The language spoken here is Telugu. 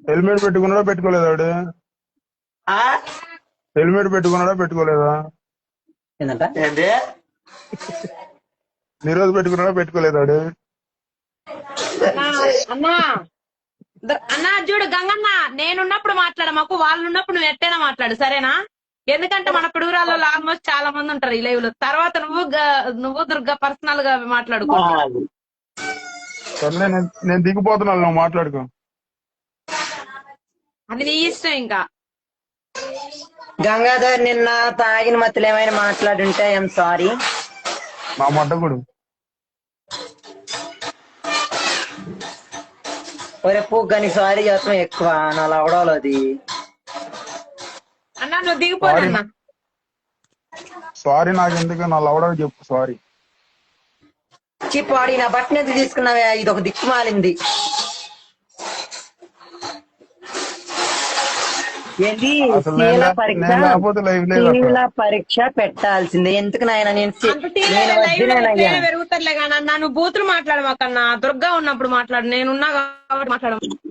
హెల్మెట్ పెట్టుకున్నాడా పెట్టుకోలేదా వాడు? ఆ హెల్మెట్ పెట్టుకున్నాడా పెట్టుకోలేదా? ఏంటంట ఏంటి నిరోధ పెట్టుకున్నాడా పెట్టుకోలేదా వాడు? అన్నా అన్నా అన్నా చూడు గంగన్న, నేనున్నప్పుడు మాట్లాడమాకు, వాళ్ళు ఉన్నప్పుడు నువ్వు ఎట్టైనా మాట్లాడు సరేనా? ఎందుకంటే మన పిడుగురాళ్ళలో ఆల్మోస్ట్ చాలా మంది ఉంటారు ఈ లైవ్ లో. తర్వాత నువ్వు దుర్గా పర్సనల్ గా మాట్లాడుకో. సర్లే నేను దిగిపోతున్నాను, నువ్వు మాట్లాడుకో. అది నీ ఇష్టం ఇంకా. గంగాధర్ నిన్న తాగిన మత్తులు ఏమైనా మాట్లాడుంటే ఐఎమ్ సారీ. నా మడ్డగుడు ఒరే పూగ్గాని సారీ చేస్తాం ఎక్కువ నా లవడాలు అది. అన్నా నువ్వు దిగిపోనన్నా. సారీ, నాకు ఎందుకు, నా లవడానికి చెప్పు సారీ. చిప్పాడి నా బట్టను ఎందుకు తీసుకున్నావే, ఇది ఒక దిక్కు మాలింది. ఏంటి అసలు శీల పరీక్ష, నేను లేకపోతే లైవ్ లేదు అక్కడ. శీల పరీక్ష పెట్టాల్సిందే. ఎందుకు నాయన నేను అంత తీయలేదు, లైవ్ లో ఎట్లయినా పెరుగుతారులే కానీ అన్నా నువ్వు బూతులు మాట్లాడమాకన్నా. దుర్గా ఉన్నప్పుడు మాట్లాడు, నేనున్నా కాబట్టి మాట్లాడము.